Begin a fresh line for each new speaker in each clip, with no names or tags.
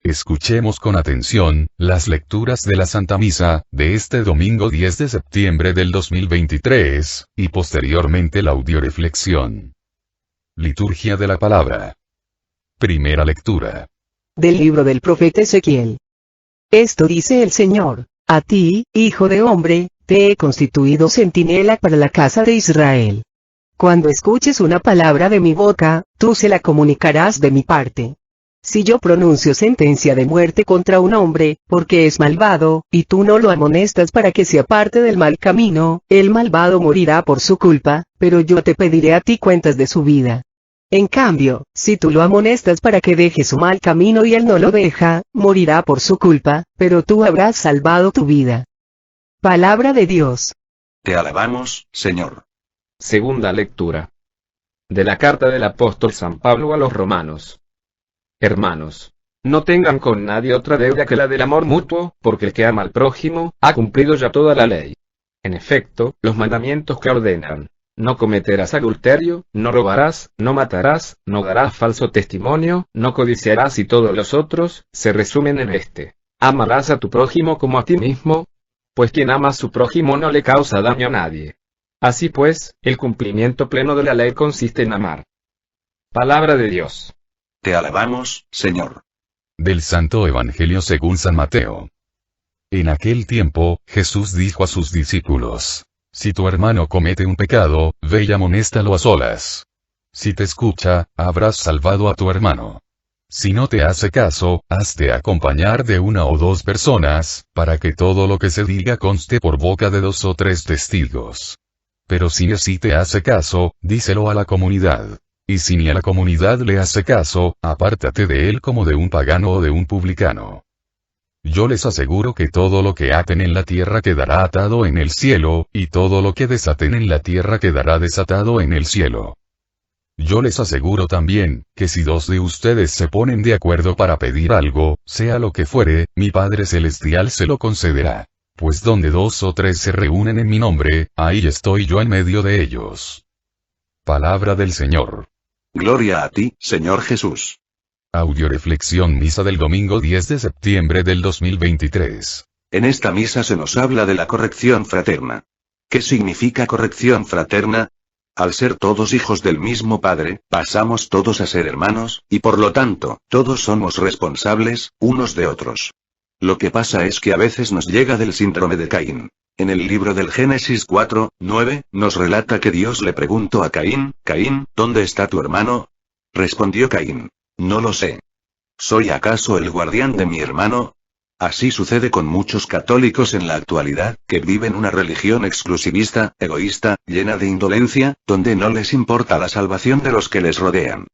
Escuchemos con atención, las lecturas de la Santa Misa, de este domingo 10 de septiembre del 2023, y posteriormente la audioreflexión. Liturgia de la Palabra. Primera lectura.
Del libro del profeta Ezequiel. Esto dice el Señor: a ti, hijo de hombre, te he constituido centinela para la casa de Israel. Cuando escuches una palabra de mi boca, tú se la comunicarás de mi parte. Si yo pronuncio sentencia de muerte contra un hombre, porque es malvado, y tú no lo amonestas para que se aparte del mal camino, el malvado morirá por su culpa, pero yo te pediré a ti cuentas de su vida. En cambio, si tú lo amonestas para que deje su mal camino y él no lo deja, morirá por su culpa, pero tú habrás salvado tu vida. Palabra de Dios.
Te alabamos, Señor.
Segunda lectura. De la carta del apóstol San Pablo a los romanos. Hermanos, no tengan con nadie otra deuda que la del amor mutuo, porque el que ama al prójimo, ha cumplido ya toda la ley. En efecto, los mandamientos que ordenan: no cometerás adulterio, no robarás, no matarás, no darás falso testimonio, no codiciarás y todos los otros, se resumen en este: amarás a tu prójimo como a ti mismo, pues quien ama a su prójimo no le causa daño a nadie. Así pues, el cumplimiento pleno de la ley consiste en amar. Palabra de Dios.
Te alabamos, Señor.
Del Santo Evangelio según San Mateo. En aquel tiempo, Jesús dijo a sus discípulos: si tu hermano comete un pecado, ve y amonéstalo a solas. Si te escucha, habrás salvado a tu hermano. Si no te hace caso, hazte acompañar de una o dos personas, para que todo lo que se diga conste por boca de 2 o 3 testigos. Pero si así te hace caso, díselo a la comunidad. Y si ni a la comunidad le hace caso, apártate de él como de un pagano o de un publicano. Yo les aseguro que todo lo que aten en la tierra quedará atado en el cielo, y todo lo que desaten en la tierra quedará desatado en el cielo. Yo les aseguro también, que si 2 de ustedes se ponen de acuerdo para pedir algo, sea lo que fuere, mi Padre Celestial se lo concederá. Pues donde 2 o 3 se reúnen en mi nombre, ahí estoy yo en medio de ellos. Palabra del Señor.
Gloria a ti, Señor Jesús.
Audioreflexión Misa del domingo 10 de septiembre del 2023.
En esta misa se nos habla de la corrección fraterna. ¿Qué significa corrección fraterna? Al ser todos hijos del mismo Padre, pasamos todos a ser hermanos, y por lo tanto, todos somos responsables, unos de otros. Lo que pasa es que a veces nos llega del síndrome de Caín. En el libro del Génesis 4:9, nos relata que Dios le preguntó a Caín: Caín, ¿dónde está tu hermano? Respondió Caín: no lo sé. ¿Soy acaso el guardián de mi hermano? Así sucede con muchos católicos en la actualidad, que viven una religión exclusivista, egoísta, llena de indolencia, donde no les importa la salvación de los que les rodean.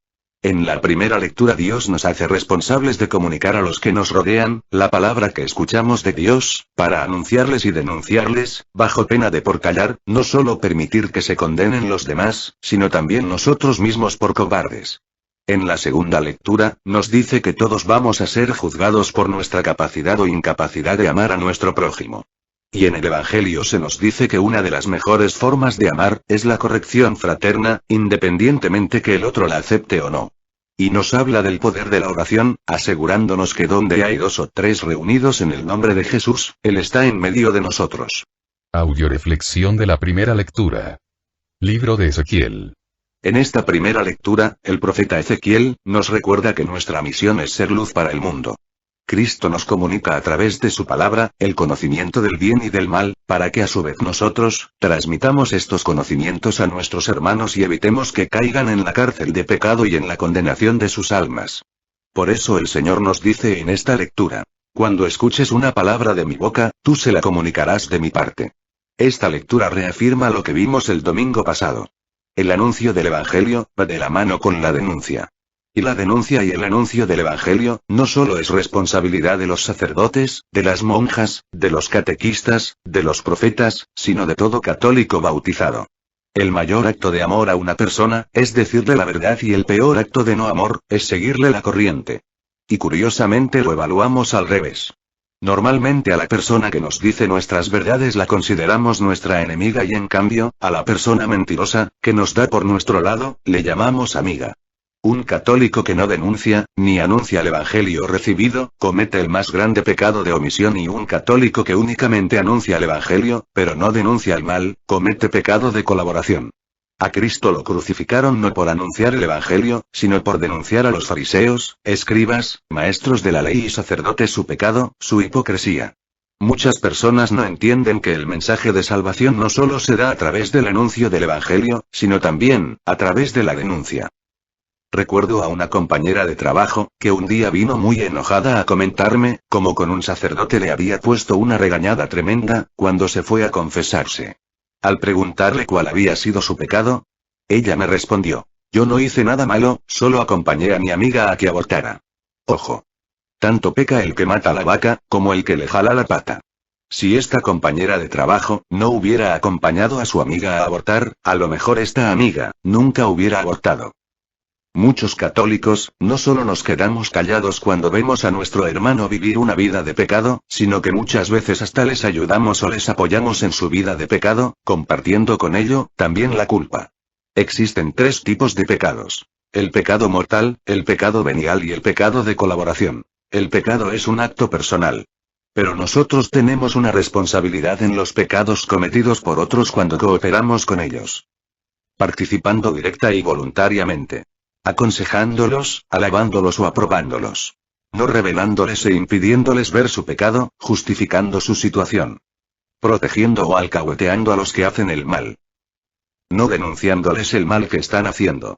En la primera lectura Dios nos hace responsables de comunicar a los que nos rodean, la palabra que escuchamos de Dios, para anunciarles y denunciarles, bajo pena de por callar, no solo permitir que se condenen los demás, sino también nosotros mismos por cobardes. En la segunda lectura, nos dice que todos vamos a ser juzgados por nuestra capacidad o incapacidad de amar a nuestro prójimo. Y en el Evangelio se nos dice que una de las mejores formas de amar, es la corrección fraterna, independientemente que el otro la acepte o no. Y nos habla del poder de la oración, asegurándonos que donde hay 2 o 3 reunidos en el nombre de Jesús, Él está en medio de nosotros.
Audioreflexión de la primera lectura. Libro de Ezequiel.
En esta primera lectura, el profeta Ezequiel nos recuerda que nuestra misión es ser luz para el mundo. Cristo nos comunica a través de su palabra, el conocimiento del bien y del mal, para que a su vez nosotros, transmitamos estos conocimientos a nuestros hermanos y evitemos que caigan en la cárcel de pecado y en la condenación de sus almas. Por eso el Señor nos dice en esta lectura: cuando escuches una palabra de mi boca, tú se la comunicarás de mi parte. Esta lectura reafirma lo que vimos el domingo pasado. El anuncio del Evangelio, va de la mano con la denuncia. Y la denuncia y el anuncio del Evangelio, no solo es responsabilidad de los sacerdotes, de las monjas, de los catequistas, de los profetas, sino de todo católico bautizado. El mayor acto de amor a una persona, es decirle la verdad, y el peor acto de no amor, es seguirle la corriente. Y curiosamente lo evaluamos al revés. Normalmente a la persona que nos dice nuestras verdades la consideramos nuestra enemiga y en cambio, a la persona mentirosa, que nos da por nuestro lado, le llamamos amiga. Un católico que no denuncia, ni anuncia el evangelio recibido, comete el más grande pecado de omisión, y un católico que únicamente anuncia el evangelio, pero no denuncia el mal, comete pecado de colaboración. A Cristo lo crucificaron no por anunciar el evangelio, sino por denunciar a los fariseos, escribas, maestros de la ley y sacerdotes su pecado, su hipocresía. Muchas personas no entienden que el mensaje de salvación no solo se da a través del anuncio del evangelio, sino también, a través de la denuncia. Recuerdo a una compañera de trabajo, que un día vino muy enojada a comentarme, cómo con un sacerdote le había puesto una regañada tremenda, cuando se fue a confesarse. Al preguntarle cuál había sido su pecado, ella me respondió: yo no hice nada malo, solo acompañé a mi amiga a que abortara. Ojo. Tanto peca el que mata la vaca, como el que le jala la pata. Si esta compañera de trabajo no hubiera acompañado a su amiga a abortar, a lo mejor esta amiga nunca hubiera abortado. Muchos católicos, no solo nos quedamos callados cuando vemos a nuestro hermano vivir una vida de pecado, sino que muchas veces hasta les ayudamos o les apoyamos en su vida de pecado, compartiendo con ello, también la culpa. Existen 3 tipos de pecados: el pecado mortal, el pecado venial y el pecado de colaboración. El pecado es un acto personal. Pero nosotros tenemos una responsabilidad en los pecados cometidos por otros cuando cooperamos con ellos. Participando directa y voluntariamente. Aconsejándolos, alabándolos o aprobándolos. No revelándoles e impidiéndoles ver su pecado, justificando su situación. Protegiendo o alcahueteando a los que hacen el mal. No denunciándoles el mal que están haciendo.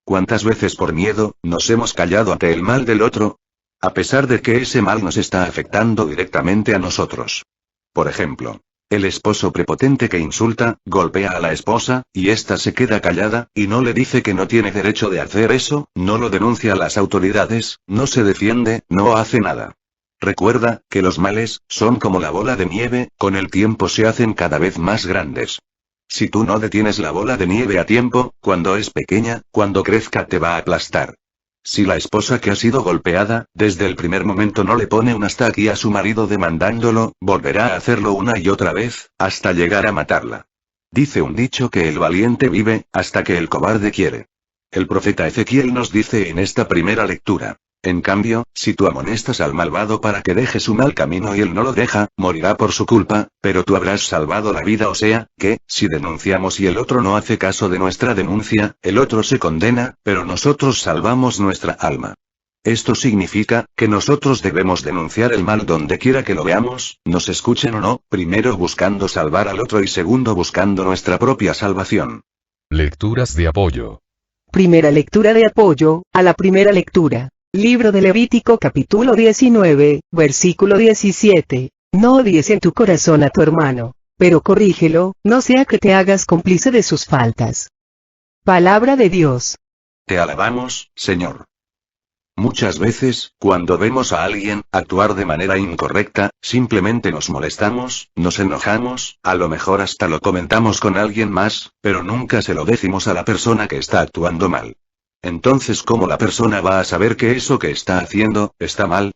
¿Cuántas veces por miedo, nos hemos callado ante el mal del otro? A pesar de que ese mal nos está afectando directamente a nosotros. Por ejemplo, el esposo prepotente que insulta, golpea a la esposa, y ésta se queda callada, y no le dice que no tiene derecho de hacer eso, no lo denuncia a las autoridades, no se defiende, no hace nada. Recuerda, que los males, son como la bola de nieve, con el tiempo se hacen cada vez más grandes. Si tú no detienes la bola de nieve a tiempo, cuando es pequeña, cuando crezca te va a aplastar. Si la esposa que ha sido golpeada, desde el primer momento no le pone un hasta aquí a su marido demandándolo, volverá a hacerlo una y otra vez, hasta llegar a matarla. Dice un dicho que el valiente vive, hasta que el cobarde quiere. El profeta Ezequiel nos dice en esta primera lectura: en cambio, si tú amonestas al malvado para que deje su mal camino y él no lo deja, morirá por su culpa, pero tú habrás salvado la vida. O sea, que, si denunciamos y el otro no hace caso de nuestra denuncia, el otro se condena, pero nosotros salvamos nuestra alma. Esto significa, que nosotros debemos denunciar el mal donde quiera que lo veamos, nos escuchen o no, primero buscando salvar al otro y segundo buscando nuestra propia salvación.
Lecturas de apoyo.
Primera lectura de apoyo, a la primera lectura. Libro de Levítico capítulo 19, versículo 17. No odies en tu corazón a tu hermano, pero corrígelo, no sea que te hagas cómplice de sus faltas. Palabra de Dios.
Te alabamos, Señor. Muchas veces, cuando vemos a alguien actuar de manera incorrecta, simplemente nos molestamos, nos enojamos, a lo mejor hasta lo comentamos con alguien más, pero nunca se lo decimos a la persona que está actuando mal. Entonces, ¿cómo la persona va a saber que eso que está haciendo, está mal?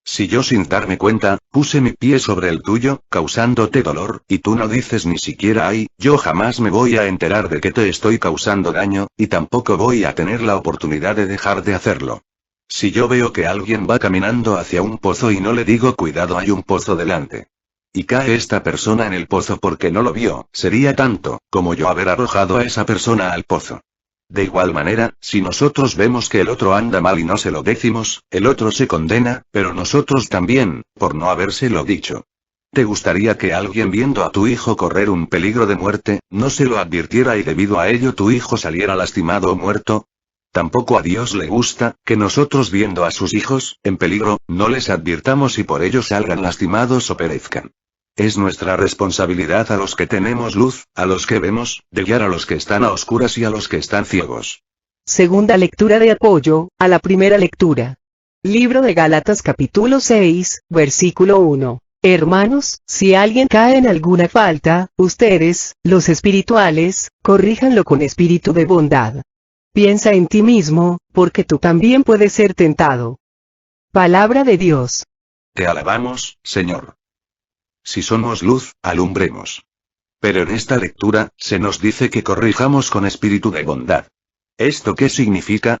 Si yo sin darme cuenta, puse mi pie sobre el tuyo, causándote dolor, y tú no dices ni siquiera ay, yo jamás me voy a enterar de que te estoy causando daño, y tampoco voy a tener la oportunidad de dejar de hacerlo. Si yo veo que alguien va caminando hacia un pozo y no le digo cuidado, hay un pozo delante. Y cae esta persona en el pozo porque no lo vio, sería tanto, como yo haber arrojado a esa persona al pozo. De igual manera, si nosotros vemos que el otro anda mal y no se lo decimos, el otro se condena, pero nosotros también, por no habérselo dicho. ¿Te gustaría que alguien viendo a tu hijo correr un peligro de muerte, no se lo advirtiera y debido a ello tu hijo saliera lastimado o muerto? Tampoco a Dios le gusta, que nosotros viendo a sus hijos, en peligro, no les advirtamos y por ello salgan lastimados o perezcan. Es nuestra responsabilidad a los que tenemos luz, a los que vemos, de guiar a los que están a oscuras y a los que están ciegos.
Segunda lectura de apoyo, a la primera lectura. Libro de Gálatas capítulo 6, versículo 1. Hermanos, si alguien cae en alguna falta, ustedes, los espirituales, corríjanlo con espíritu de bondad. Piensa en ti mismo, porque tú también puedes ser tentado. Palabra de Dios.
Te alabamos, Señor. Si somos luz, alumbremos. Pero en esta lectura, se nos dice que corrijamos con espíritu de bondad. ¿Esto qué significa?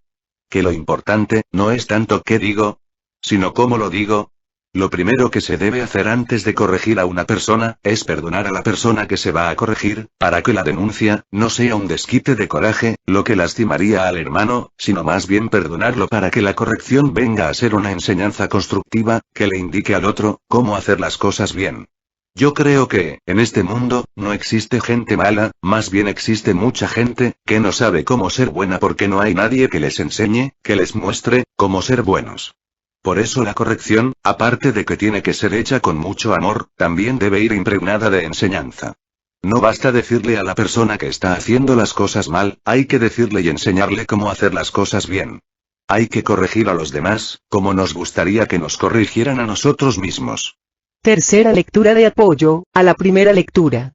Que lo importante, no es tanto qué digo, sino cómo lo digo. Lo primero que se debe hacer antes de corregir a una persona, es perdonar a la persona que se va a corregir, para que la denuncia, no sea un desquite de coraje, lo que lastimaría al hermano, sino más bien perdonarlo para que la corrección venga a ser una enseñanza constructiva, que le indique al otro, cómo hacer las cosas bien. Yo creo que, en este mundo, no existe gente mala, más bien existe mucha gente, que no sabe cómo ser buena porque no hay nadie que les enseñe, que les muestre, cómo ser buenos. Por eso la corrección, aparte de que tiene que ser hecha con mucho amor, también debe ir impregnada de enseñanza. No basta decirle a la persona que está haciendo las cosas mal, hay que decirle y enseñarle cómo hacer las cosas bien. Hay que corregir a los demás, como nos gustaría que nos corrigieran a nosotros mismos.
Tercera lectura de apoyo a la primera lectura.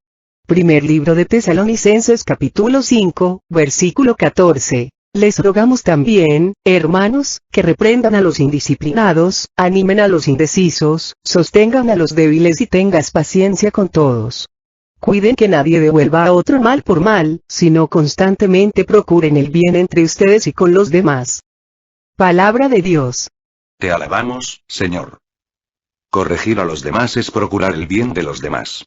Primer libro de Tesalonicenses capítulo 5, versículo 14. Les rogamos también, hermanos, que reprendan a los indisciplinados, animen a los indecisos, sostengan a los débiles y tengas paciencia con todos. Cuiden que nadie devuelva a otro mal por mal, sino constantemente procuren el bien entre ustedes y con los demás. Palabra de Dios.
Te alabamos, Señor. Corregir a los demás es procurar el bien de los demás.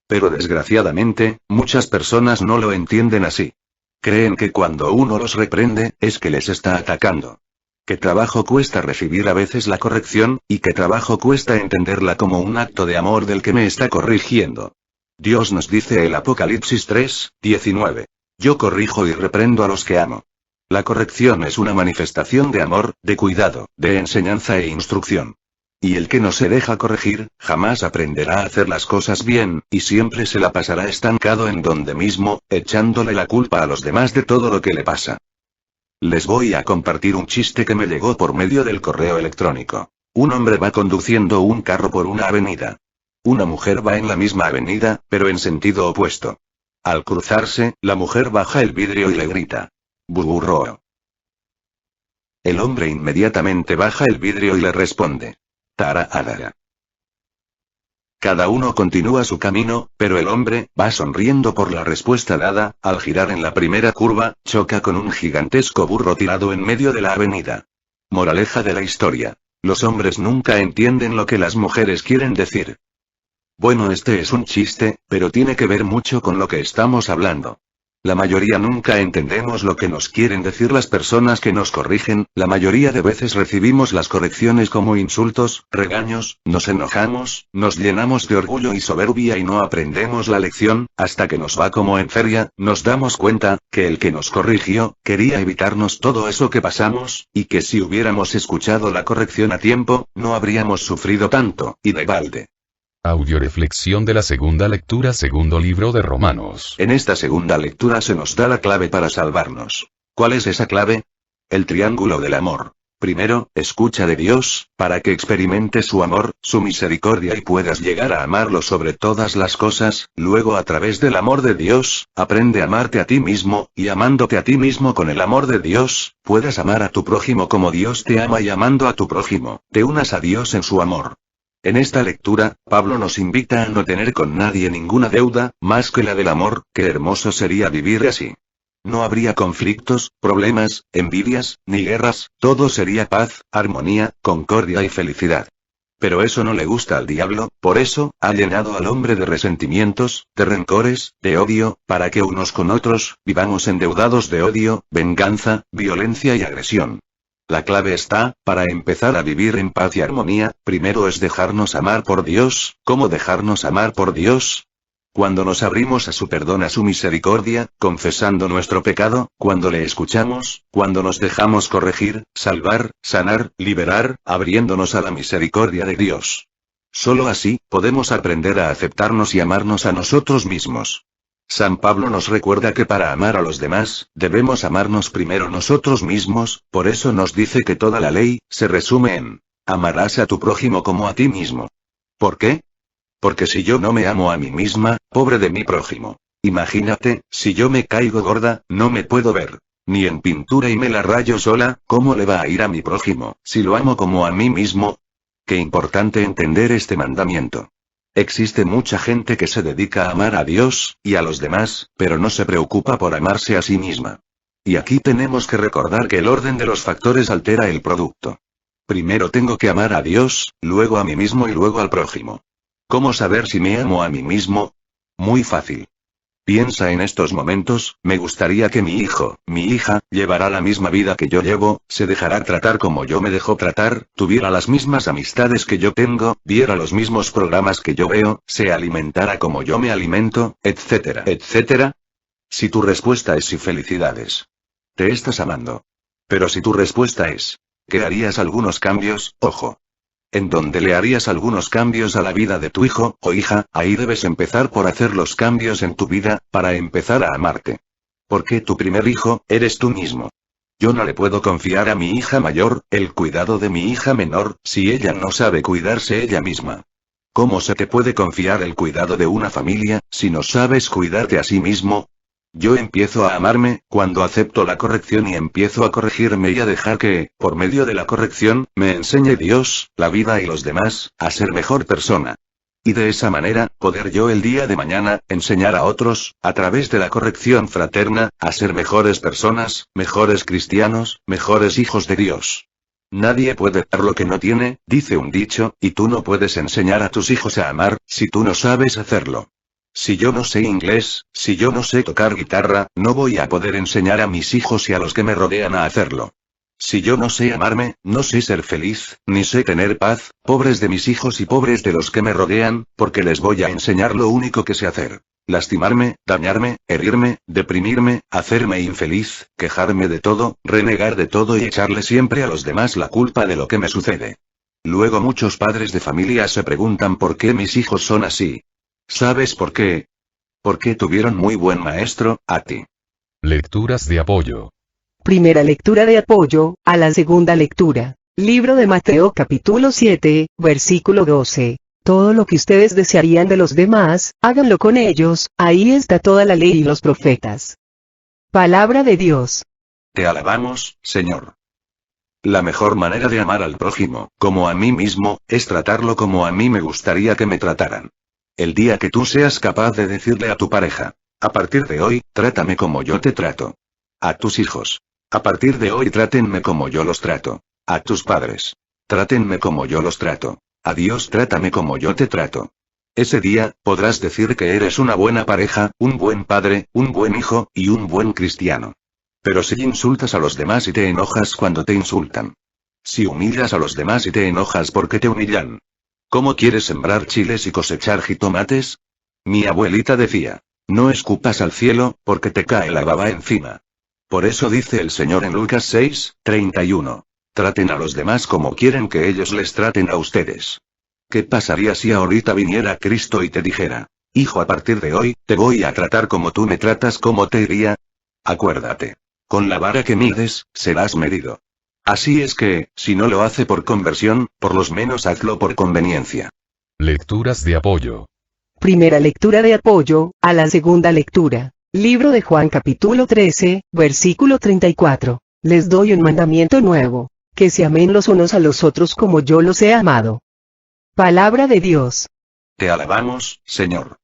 Pero desgraciadamente, muchas personas no lo entienden así. Creen que cuando uno los reprende, es que les está atacando. Que trabajo cuesta recibir a veces la corrección, y que trabajo cuesta entenderla como un acto de amor del que me está corrigiendo. Dios nos dice el Apocalipsis 3:19. Yo corrijo y reprendo a los que amo. La corrección es una manifestación de amor, de cuidado, de enseñanza e instrucción. Y el que no se deja corregir, jamás aprenderá a hacer las cosas bien, y siempre se la pasará estancado en donde mismo, echándole la culpa a los demás de todo lo que le pasa. Les voy a compartir un chiste que me llegó por medio del correo electrónico. Un hombre va conduciendo un carro por una avenida. Una mujer va en la misma avenida, pero en sentido opuesto. Al cruzarse, la mujer baja el vidrio y le grita: "Burro". El hombre inmediatamente baja el vidrio y le responde: "Tara adara". Cada uno continúa su camino, pero el hombre va sonriendo por la respuesta dada. Al girar en la primera curva, choca con un gigantesco burro tirado en medio de la avenida. Moraleja de la historia: los hombres nunca entienden lo que las mujeres quieren decir. Bueno, este es un chiste, pero tiene que ver mucho con lo que estamos hablando. La mayoría nunca entendemos lo que nos quieren decir las personas que nos corrigen, la mayoría de veces recibimos las correcciones como insultos, regaños, nos enojamos, nos llenamos de orgullo y soberbia y no aprendemos la lección, hasta que nos va como en feria, nos damos cuenta, que el que nos corrigió, quería evitarnos todo eso que pasamos, y que si hubiéramos escuchado la corrección a tiempo, no habríamos sufrido tanto, y de balde.
Audioreflexión de la segunda lectura, segundo libro de Romanos.
En esta segunda lectura se nos da la clave para salvarnos. ¿Cuál es esa clave? El triángulo del amor. Primero, escucha de Dios, para que experimentes su amor, su misericordia y puedas llegar a amarlo sobre todas las cosas. Luego, a través del amor de Dios, aprende a amarte a ti mismo, y amándote a ti mismo con el amor de Dios, puedas amar a tu prójimo como Dios te ama, y amando a tu prójimo, te unas a Dios en su amor. En esta lectura, Pablo nos invita a no tener con nadie ninguna deuda, más que la del amor. Qué hermoso sería vivir así. No habría conflictos, problemas, envidias, ni guerras, todo sería paz, armonía, concordia y felicidad. Pero eso no le gusta al diablo, por eso, ha llenado al hombre de resentimientos, de rencores, de odio, para que unos con otros, vivamos endeudados de odio, venganza, violencia y agresión. La clave está, para empezar a vivir en paz y armonía, primero es dejarnos amar por Dios. ¿Cómo dejarnos amar por Dios? Cuando nos abrimos a su perdón, a su misericordia, confesando nuestro pecado, cuando le escuchamos, cuando nos dejamos corregir, salvar, sanar, liberar, abriéndonos a la misericordia de Dios. Solo así, podemos aprender a aceptarnos y amarnos a nosotros mismos. San Pablo nos recuerda que para amar a los demás, debemos amarnos primero nosotros mismos. Por eso nos dice que toda la ley, se resume en: amarás a tu prójimo como a ti mismo. ¿Por qué? Porque si yo no me amo a mí misma, pobre de mi prójimo. Imagínate, si yo me caigo gorda, no me puedo ver ni en pintura y me la rayo sola, ¿cómo le va a ir a mi prójimo, si lo amo como a mí mismo? Qué importante entender este mandamiento. Existe mucha gente que se dedica a amar a Dios, y a los demás, pero no se preocupa por amarse a sí misma. Y aquí tenemos que recordar que el orden de los factores altera el producto. Primero tengo que amar a Dios, luego a mí mismo y luego al prójimo. ¿Cómo saber si me amo a mí mismo? Muy fácil. Piensa en estos momentos, me gustaría que mi hijo, mi hija, llevara la misma vida que yo llevo, se dejara tratar como yo me dejo tratar, tuviera las mismas amistades que yo tengo, viera los mismos programas que yo veo, se alimentara como yo me alimento, etcétera, etcétera. Si tu respuesta es sí, felicidades. Te estás amando. Pero si tu respuesta es que harías algunos cambios, ojo. En donde le harías algunos cambios a la vida de tu hijo o hija, ahí debes empezar por hacer los cambios en tu vida, para empezar a amarte. Porque tu primer hijo, eres tú mismo. Yo no le puedo confiar a mi hija mayor, el cuidado de mi hija menor, si ella no sabe cuidarse ella misma. ¿Cómo se te puede confiar el cuidado de una familia, si no sabes cuidarte a sí mismo? Yo empiezo a amarme, cuando acepto la corrección y empiezo a corregirme y a dejar que, por medio de la corrección, me enseñe Dios, la vida y los demás, a ser mejor persona. Y de esa manera, poder yo el día de mañana, enseñar a otros, a través de la corrección fraterna, a ser mejores personas, mejores cristianos, mejores hijos de Dios. Nadie puede dar lo que no tiene, dice un dicho, y tú no puedes enseñar a tus hijos a amar, si tú no sabes hacerlo. Si yo no sé inglés, si yo no sé tocar guitarra, no voy a poder enseñar a mis hijos y a los que me rodean a hacerlo. Si yo no sé amarme, no sé ser feliz, ni sé tener paz, pobres de mis hijos y pobres de los que me rodean, porque les voy a enseñar lo único que sé hacer. Lastimarme, dañarme, herirme, deprimirme, hacerme infeliz, quejarme de todo, renegar de todo y echarle siempre a los demás la culpa de lo que me sucede. Luego muchos padres de familia se preguntan por qué mis hijos son así. ¿Sabes por qué? Porque tuvieron muy buen maestro, a ti.
Lecturas de apoyo.
Primera lectura de apoyo, a la segunda lectura. Libro de Mateo capítulo 7, versículo 12. Todo lo que ustedes desearían de los demás, háganlo con ellos, ahí está toda la ley y los profetas. Palabra de Dios.
Te alabamos, Señor. La mejor manera de amar al prójimo, como a mí mismo, es tratarlo como a mí me gustaría que me trataran. El día que tú seas capaz de decirle a tu pareja, a partir de hoy, trátame como yo te trato. A tus hijos. A partir de hoy trátenme como yo los trato. A tus padres. Trátenme como yo los trato. A Dios trátame como yo te trato. Ese día, podrás decir que eres una buena pareja, un buen padre, un buen hijo, y un buen cristiano. Pero si insultas a los demás y te enojas cuando te insultan. Si humillas a los demás y te enojas porque te humillan. ¿Cómo quieres sembrar chiles y cosechar jitomates? Mi abuelita decía, no escupas al cielo, porque te cae la baba encima. Por eso dice el Señor en Lucas 6, 31. Traten a los demás como quieren que ellos les traten a ustedes. ¿Qué pasaría si ahorita viniera Cristo y te dijera, hijo, a partir de hoy, te voy a tratar como tú me tratas? ¿Cómo te iría? Acuérdate. Con la vara que mides, serás medido. Así es que, si no lo hace por conversión, por lo menos hazlo por conveniencia.
Lecturas de apoyo.
Primera lectura de apoyo, a la segunda lectura. Libro de Juan capítulo 13, versículo 34. Les doy un mandamiento nuevo, que se amen los unos a los otros como yo los he amado. Palabra de Dios.
Te alabamos, Señor.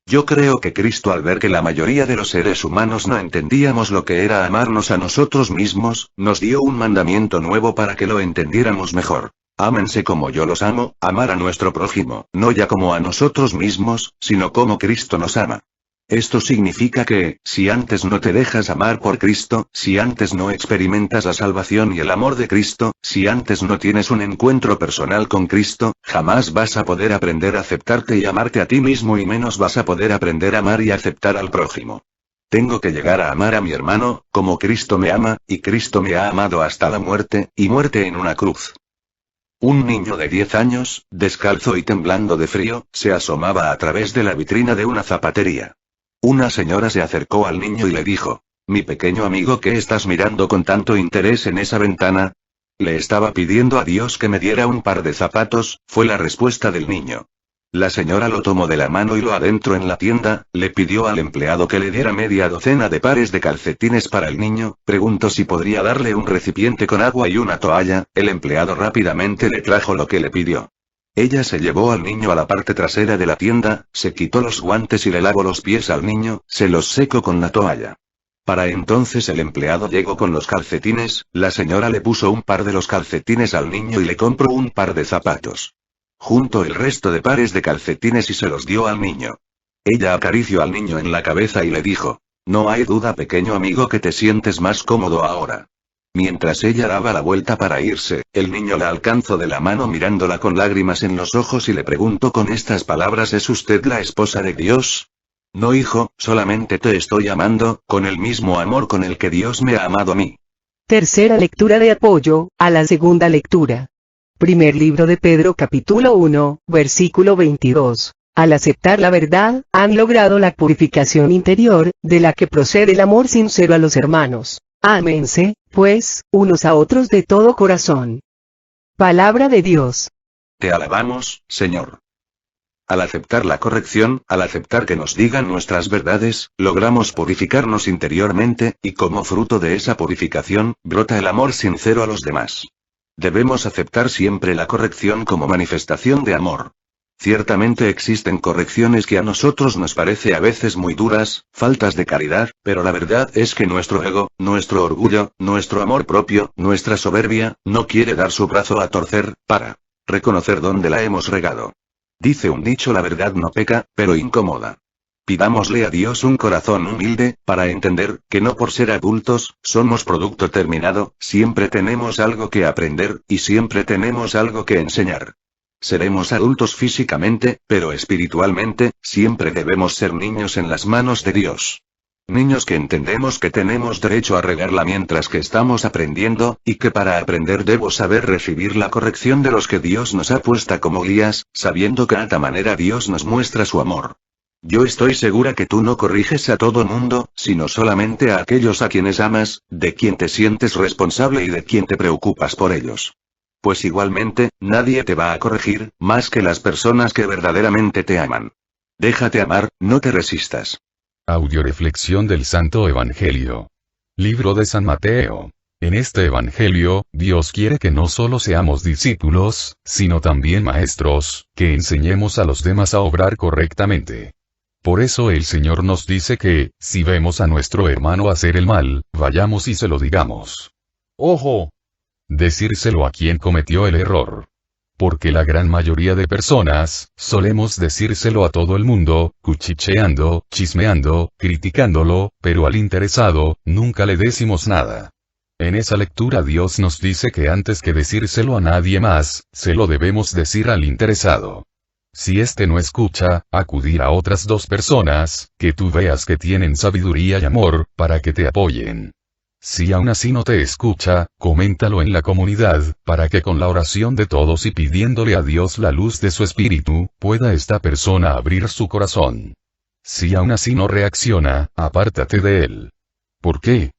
Yo creo que Cristo, al ver que la mayoría de los seres humanos no entendíamos lo que era amarnos a nosotros mismos, nos dio un mandamiento nuevo para que lo entendiéramos mejor. Ámense como yo los amo, amar a nuestro prójimo, no ya como a nosotros mismos, sino como Cristo nos ama. Esto significa que, si antes no te dejas amar por Cristo, si antes no experimentas la salvación y el amor de Cristo, si antes no tienes un encuentro personal con Cristo, jamás vas a poder aprender a aceptarte y amarte a ti mismo, y menos vas a poder aprender a amar y aceptar al prójimo. Tengo que llegar a amar a mi hermano, como Cristo me ama, y Cristo me ha amado hasta la muerte, y muerte en una cruz. Un niño de 10 años, descalzo y temblando de frío, se asomaba a través de la vitrina de una zapatería. Una señora se acercó al niño y le dijo, mi pequeño amigo, ¿qué estás mirando con tanto interés en esa ventana? Le estaba pidiendo a Dios que me diera un par de zapatos, fue la respuesta del niño. La señora lo tomó de la mano y lo adentró en la tienda, le pidió al empleado que le diera media docena de pares de calcetines para el niño, preguntó si podría darle un recipiente con agua y una toalla, el empleado rápidamente le trajo lo que le pidió. Ella se llevó al niño a la parte trasera de la tienda, se quitó los guantes y le lavó los pies al niño, se los secó con la toalla. Para entonces el empleado llegó con los calcetines, la señora le puso un par de los calcetines al niño y le compró un par de zapatos. Juntó el resto de pares de calcetines y se los dio al niño. Ella acarició al niño en la cabeza y le dijo: no hay duda, pequeño amigo, que te sientes más cómodo ahora. Mientras ella daba la vuelta para irse, el niño la alcanzó de la mano mirándola con lágrimas en los ojos y le preguntó con estas palabras: ¿es usted la esposa de Dios? No, hijo, solamente te estoy amando, con el mismo amor con el que Dios me ha amado a mí.
Tercera lectura de apoyo a la segunda lectura. Primer libro de Pedro, capítulo 1, versículo 22. Al aceptar la verdad, han logrado la purificación interior, de la que procede el amor sincero a los hermanos. Ámense, pues, unos a otros de todo corazón. Palabra de Dios.
Te alabamos, Señor. Al aceptar la corrección, al aceptar que nos digan nuestras verdades, logramos purificarnos interiormente, y como fruto de esa purificación, brota el amor sincero a los demás. Debemos aceptar siempre la corrección como manifestación de amor. Ciertamente existen correcciones que a nosotros nos parece a veces muy duras, faltas de caridad, pero la verdad es que nuestro ego, nuestro orgullo, nuestro amor propio, nuestra soberbia, no quiere dar su brazo a torcer, para reconocer dónde la hemos regado. Dice un dicho: la verdad no peca, pero incomoda. Pidámosle a Dios un corazón humilde, para entender que no por ser adultos, somos producto terminado, siempre tenemos algo que aprender, y siempre tenemos algo que enseñar. Seremos adultos físicamente, pero espiritualmente, siempre debemos ser niños en las manos de Dios. Niños que entendemos que tenemos derecho a regarla mientras que estamos aprendiendo, y que para aprender debo saber recibir la corrección de los que Dios nos ha puesto como guías, sabiendo que de esta manera Dios nos muestra su amor. Yo estoy segura que tú no corriges a todo mundo, sino solamente a aquellos a quienes amas, de quien te sientes responsable y de quien te preocupas por ellos. Pues igualmente, nadie te va a corregir, más que las personas que verdaderamente te aman. Déjate amar, no te resistas.
Audioreflexión del Santo Evangelio. Libro de San Mateo. En este Evangelio, Dios quiere que no solo seamos discípulos, sino también maestros, que enseñemos a los demás a obrar correctamente. Por eso el Señor nos dice que, si vemos a nuestro hermano hacer el mal, vayamos y se lo digamos. ¡Ojo! Decírselo a quien cometió el error. Porque la gran mayoría de personas, solemos decírselo a todo el mundo, cuchicheando, chismeando, criticándolo, pero al interesado, nunca le decimos nada. En esa lectura Dios nos dice que antes que decírselo a nadie más, se lo debemos decir al interesado. Si éste no escucha, acudir a otras dos personas, que tú veas que tienen sabiduría y amor, para que te apoyen. Si aún así no te escucha, coméntalo en la comunidad, para que con la oración de todos y pidiéndole a Dios la luz de su espíritu, pueda esta persona abrir su corazón. Si aún así no reacciona, apártate de él. ¿Por qué?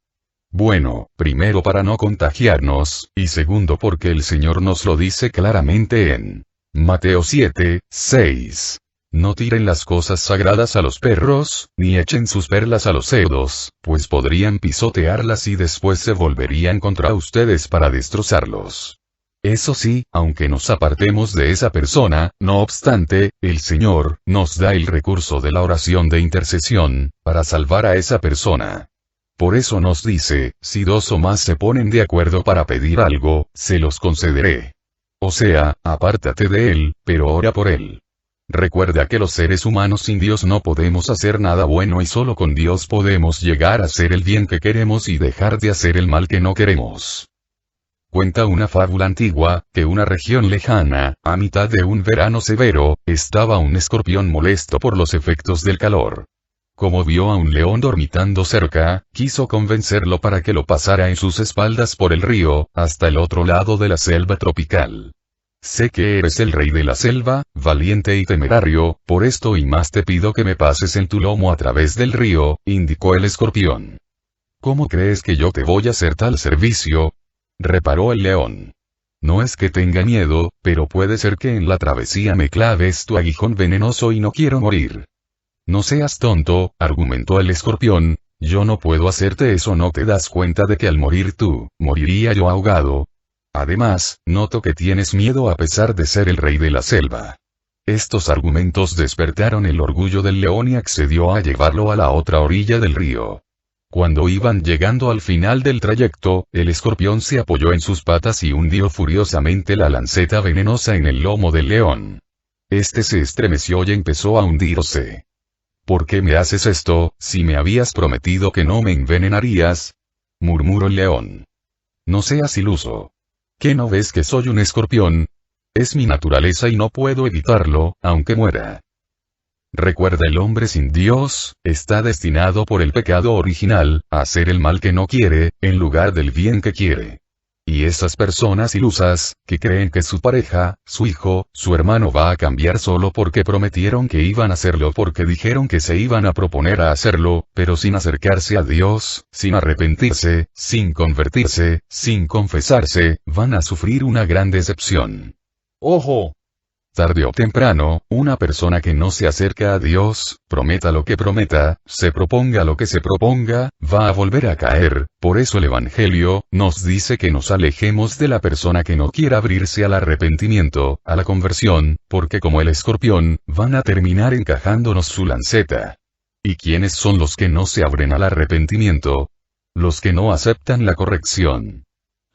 Bueno, primero para no contagiarnos, y segundo porque el Señor nos lo dice claramente en Mateo 7:6. No tiren las cosas sagradas a los perros, ni echen sus perlas a los cerdos, pues podrían pisotearlas y después se volverían contra ustedes para destrozarlos. Eso sí, aunque nos apartemos de esa persona, no obstante, el Señor nos da el recurso de la oración de intercesión, para salvar a esa persona. Por eso nos dice, si dos o más se ponen de acuerdo para pedir algo, se los concederé. O sea, apártate de él, pero ora por él. Recuerda que los seres humanos sin Dios no podemos hacer nada bueno y solo con Dios podemos llegar a hacer el bien que queremos y dejar de hacer el mal que no queremos. Cuenta una fábula antigua, que una región lejana, a mitad de un verano severo, estaba un escorpión molesto por los efectos del calor. Como vio a un león dormitando cerca, quiso convencerlo para que lo pasara en sus espaldas por el río, hasta el otro lado de la selva tropical. Sé que eres el rey de la selva, valiente y temerario, por esto y más te pido que me pases en tu lomo a través del río, indicó el escorpión. ¿Cómo crees que yo te voy a hacer tal servicio? Reparó el león. No es que tenga miedo, pero puede ser que en la travesía me claves tu aguijón venenoso y no quiero morir. No seas tonto, argumentó el escorpión, yo no puedo hacerte eso, ¿no te das cuenta de que al morir tú, moriría yo ahogado? Además, noto que tienes miedo a pesar de ser el rey de la selva. Estos argumentos despertaron el orgullo del león y accedió a llevarlo a la otra orilla del río. Cuando iban llegando al final del trayecto, el escorpión se apoyó en sus patas y hundió furiosamente la lanceta venenosa en el lomo del león. Este se estremeció y empezó a hundirse. ¿Por qué me haces esto, si me habías prometido que no me envenenarías? Murmuró el león. No seas iluso. ¿Qué no ves que soy un escorpión? Es mi naturaleza y no puedo evitarlo, aunque muera. Recuerda, el hombre sin Dios, está destinado por el pecado original, a hacer el mal que no quiere, en lugar del bien que quiere. Y esas personas ilusas, que creen que su pareja, su hijo, su hermano va a cambiar solo porque prometieron que iban a hacerlo, porque dijeron que se iban a proponer a hacerlo, pero sin acercarse a Dios, sin arrepentirse, sin convertirse, sin confesarse, van a sufrir una gran decepción. ¡Ojo! Tarde o temprano, una persona que no se acerca a Dios, prometa lo que prometa, se proponga lo que se proponga, va a volver a caer. Por eso el Evangelio nos dice que nos alejemos de la persona que no quiera abrirse al arrepentimiento, a la conversión, porque como el escorpión, van a terminar encajándonos su lanceta. ¿Y quiénes son los que no se abren al arrepentimiento? Los que no aceptan la corrección.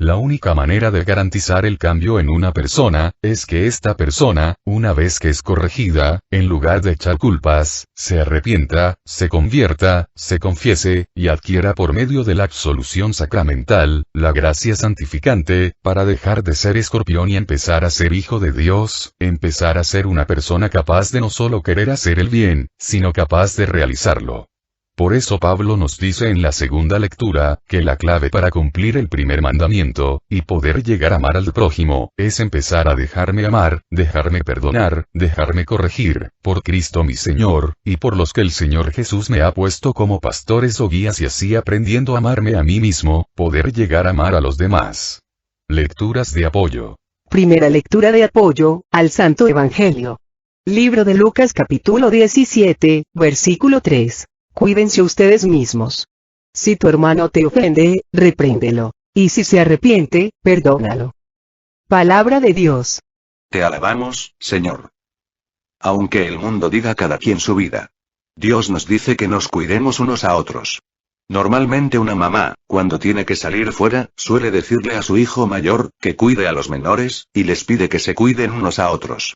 La única manera de garantizar el cambio en una persona, es que esta persona, una vez que es corregida, en lugar de echar culpas, se arrepienta, se convierta, se confiese, y adquiera por medio de la absolución sacramental, la gracia santificante, para dejar de ser escorpión y empezar a ser hijo de Dios, empezar a ser una persona capaz de no solo querer hacer el bien, sino capaz de realizarlo. Por eso Pablo nos dice en la segunda lectura, que la clave para cumplir el primer mandamiento, y poder llegar a amar al prójimo, es empezar a dejarme amar, dejarme perdonar, dejarme corregir, por Cristo mi Señor, y por los que el Señor Jesús me ha puesto como pastores o guías, y así aprendiendo a amarme a mí mismo, poder llegar a amar a los demás. Lecturas de apoyo.
Primera lectura de apoyo, al Santo Evangelio. Libro de Lucas capítulo 17, versículo 3. Cuídense ustedes mismos. Si tu hermano te ofende, repréndelo, y si se arrepiente, perdónalo. Palabra de Dios.
Te alabamos, Señor. Aunque el mundo diga cada quien su vida, Dios nos dice que nos cuidemos unos a otros. Normalmente una mamá, cuando tiene que salir fuera, suele decirle a su hijo mayor, que cuide a los menores, y les pide que se cuiden unos a otros.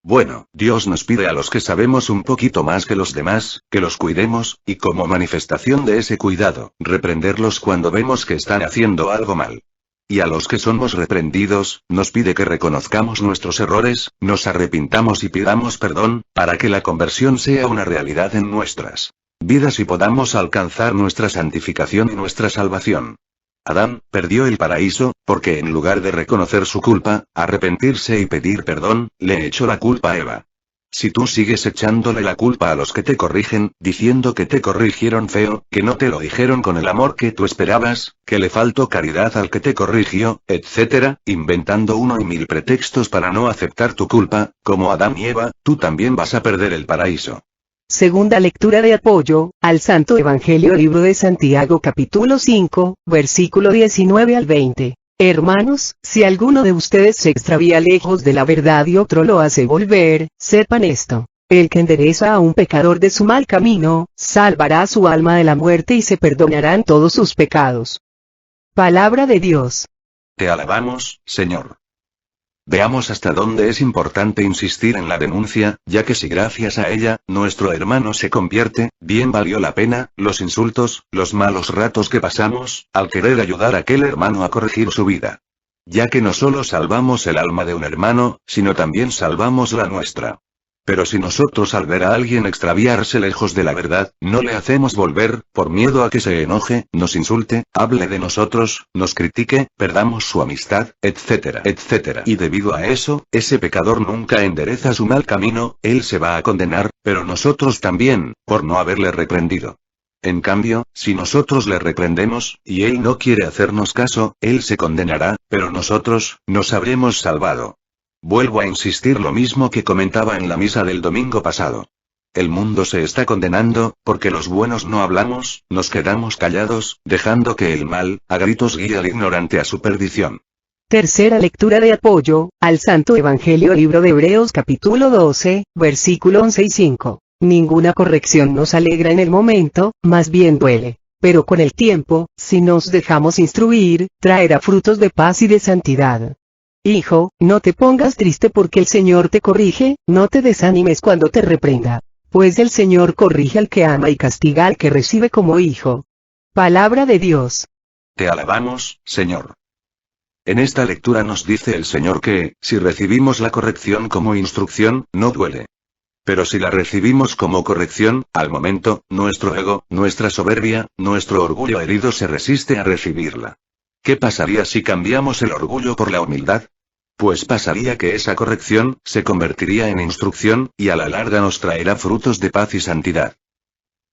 Bueno, Dios nos pide a los que sabemos un poquito más que los demás, que los cuidemos, y como manifestación de ese cuidado, reprenderlos cuando vemos que están haciendo algo mal. Y a los que somos reprendidos, nos pide que reconozcamos nuestros errores, nos arrepintamos y pidamos perdón, para que la conversión sea una realidad en nuestras vidas y podamos alcanzar nuestra santificación y nuestra salvación. Adán perdió el paraíso, porque en lugar de reconocer su culpa, arrepentirse y pedir perdón, le echó la culpa a Eva. Si tú sigues echándole la culpa a los que te corrigen, diciendo que te corrigieron feo, que no te lo dijeron con el amor que tú esperabas, que le faltó caridad al que te corrigió, etc., inventando 1 y 1000 pretextos para no aceptar tu culpa, como Adán y Eva, tú también vas a perder el paraíso.
Segunda lectura de apoyo, al Santo Evangelio, libro de Santiago capítulo 5, versículo 19 al 20. Hermanos, si alguno de ustedes se extravía lejos de la verdad y otro lo hace volver, sepan esto: el que endereza a un pecador de su mal camino, salvará su alma de la muerte y se perdonarán todos sus pecados. Palabra de Dios.
Te alabamos, Señor. Veamos hasta dónde es importante insistir en la denuncia, ya que si gracias a ella, nuestro hermano se convierte, bien valió la pena, los insultos, los malos ratos que pasamos, al querer ayudar a aquel hermano a corregir su vida. Ya que no solo salvamos el alma de un hermano, sino también salvamos la nuestra. Pero si nosotros al ver a alguien extraviarse lejos de la verdad, no le hacemos volver, por miedo a que se enoje, nos insulte, hable de nosotros, nos critique, perdamos su amistad, etcétera, etcétera. Y debido a eso, ese pecador nunca endereza su mal camino, él se va a condenar, pero nosotros también, por no haberle reprendido. En cambio, si nosotros le reprendemos, y él no quiere hacernos caso, él se condenará, pero nosotros, nos habremos salvado. Vuelvo a insistir lo mismo que comentaba en la misa del domingo pasado. El mundo se está condenando, porque los buenos no hablamos, nos quedamos callados, dejando que el mal, a gritos, guíe al ignorante a su perdición.
Tercera lectura de apoyo, al Santo Evangelio, libro de Hebreos capítulo 12, versículo 11 y 5. Ninguna corrección nos alegra en el momento, más bien duele. pero con el tiempo, si nos dejamos instruir, traerá frutos de paz y de santidad. Hijo, no te pongas triste porque el Señor te corrige, no te desanimes cuando te reprenda. Pues el Señor corrige al que ama y castiga al que recibe como hijo. Palabra de Dios.
Te alabamos, Señor. En esta lectura nos dice el Señor que, si recibimos la corrección como instrucción, no duele. Pero si la recibimos como corrección, al momento, nuestro ego, nuestra soberbia, nuestro orgullo herido se resiste a recibirla. ¿Qué pasaría si cambiamos el orgullo por la humildad? Pues pasaría que esa corrección se convertiría en instrucción, y a la larga nos traerá frutos de paz y santidad.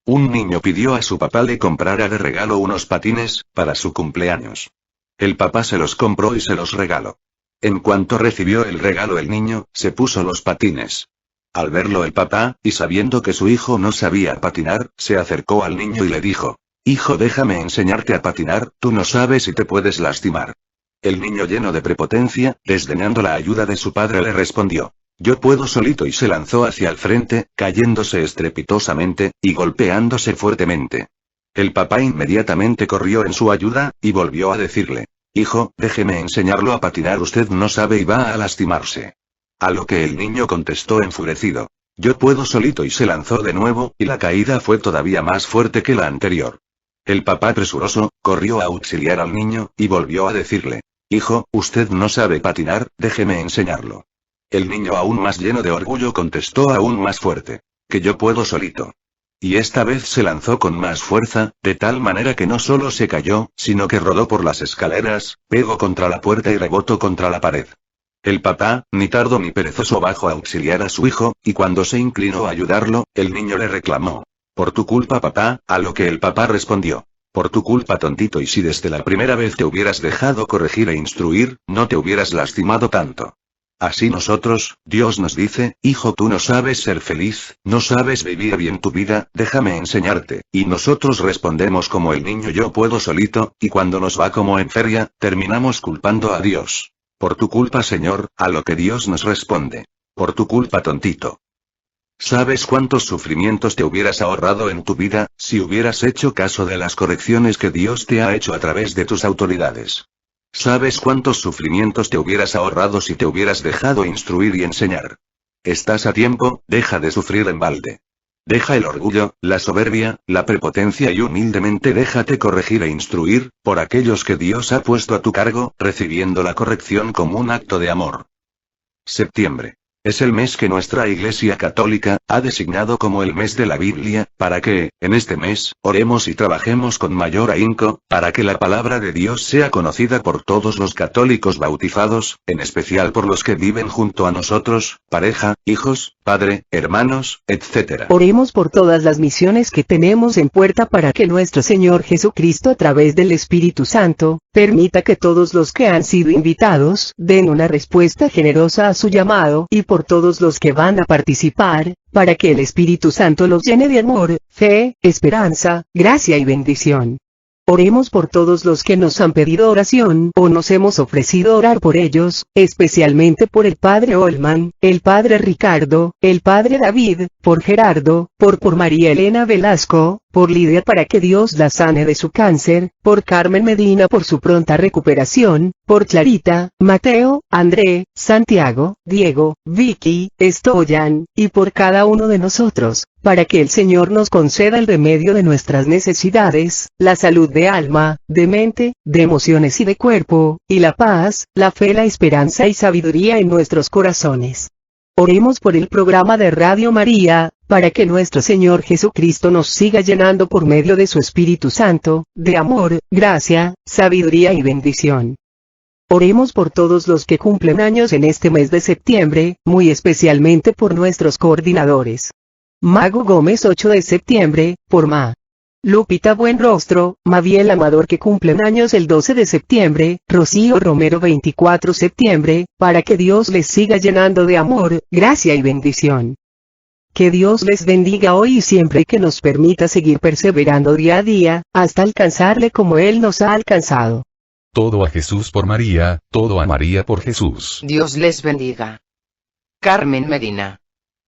Un niño pidió a su papá le comprara de regalo unos patines, para su cumpleaños. El papá se los compró y se los regaló. En cuanto recibió el regalo el niño, se puso los patines. Al verlo el papá, y sabiendo que su hijo no sabía patinar, se acercó al niño y le dijo: «Hijo, déjame enseñarte a patinar, tú no sabes si te puedes lastimar». El niño, lleno de prepotencia, desdeñando la ayuda de su padre, le respondió: «Yo puedo solito», y se lanzó hacia el frente, cayéndose estrepitosamente, y golpeándose fuertemente. El papá inmediatamente corrió en su ayuda, y volvió a decirle: «Hijo, déjeme enseñarlo a patinar, usted no sabe y va a lastimarse». A lo que el niño contestó enfurecido: «Yo puedo solito», y se lanzó de nuevo, y la caída fue todavía más fuerte que la anterior. El papá, presuroso, corrió a auxiliar al niño, y volvió a decirle: «Hijo, usted no sabe patinar, déjeme enseñarlo». El niño, aún más lleno de orgullo, contestó aún más fuerte: «Que yo puedo solito». Y esta vez se lanzó con más fuerza, de tal manera que no solo se cayó, sino que rodó por las escaleras, pegó contra la puerta y rebotó contra la pared. El papá, ni tardo ni perezoso, bajó a auxiliar a su hijo, y cuando se inclinó a ayudarlo, el niño le reclamó: «Por tu culpa, papá», a lo que el papá respondió: «Por tu culpa, tontito, y si desde la primera vez te hubieras dejado corregir e instruir, no te hubieras lastimado tanto». Así nosotros, Dios nos dice: «Hijo, tú no sabes ser feliz, no sabes vivir bien tu vida, déjame enseñarte», y nosotros respondemos como el niño: «Yo puedo solito», y cuando nos va como en feria, terminamos culpando a Dios. «Por tu culpa, Señor», a lo que Dios nos responde: «Por tu culpa, tontito». ¿Sabes cuántos sufrimientos te hubieras ahorrado en tu vida, si hubieras hecho caso de las correcciones que Dios te ha hecho a través de tus autoridades? ¿Sabes cuántos sufrimientos te hubieras ahorrado si te hubieras dejado instruir y enseñar? Estás a tiempo, deja de sufrir en balde. Deja el orgullo, la soberbia, la prepotencia y humildemente déjate corregir e instruir, por aquellos que Dios ha puesto a tu cargo, recibiendo la corrección como un acto de amor. Septiembre. Es el mes que nuestra Iglesia Católica ha designado como el mes de la Biblia, para que, en este mes, oremos y trabajemos con mayor ahínco, para que la palabra de Dios sea conocida por todos los católicos bautizados, en especial por los que viven junto a nosotros, pareja, hijos, padre, hermanos, etc.
Oremos por todas las misiones que tenemos en puerta para que nuestro Señor Jesucristo, a través del Espíritu Santo, permita que todos los que han sido invitados den una respuesta generosa a su llamado, y por todos los que van a participar, para que el Espíritu Santo los llene de amor, fe, esperanza, gracia y bendición. Oremos por todos los que nos han pedido oración o nos hemos ofrecido orar por ellos, especialmente por el Padre Olman, el Padre Ricardo, el Padre David, por Gerardo, por María Elena Velasco, por Lidia para que Dios la sane de su cáncer, por Carmen Medina por su pronta recuperación, por Clarita, Mateo, André, Santiago, Diego, Vicky, Estoyan, y por cada uno de nosotros, para que el Señor nos conceda el remedio de nuestras necesidades, la salud de alma, de mente, de emociones y de cuerpo, y la paz, la fe, la esperanza y sabiduría en nuestros corazones. Oremos por el programa de Radio María, para que nuestro Señor Jesucristo nos siga llenando por medio de su Espíritu Santo, de amor, gracia, sabiduría y bendición. Oremos por todos los que cumplen años en este mes de septiembre, muy especialmente por nuestros coordinadores. Mago Gómez 8 de septiembre, por Ma. Lupita Buenrostro, Maviel Amador que cumplen años el 12 de septiembre, Rocío Romero 24 de septiembre, para que Dios les siga llenando de amor, gracia y bendición. Que Dios les bendiga hoy y siempre y que nos permita seguir perseverando día a día, hasta alcanzarle como Él nos ha alcanzado.
Todo a Jesús por María, todo a María por Jesús.
Dios les bendiga. Carmen Medina.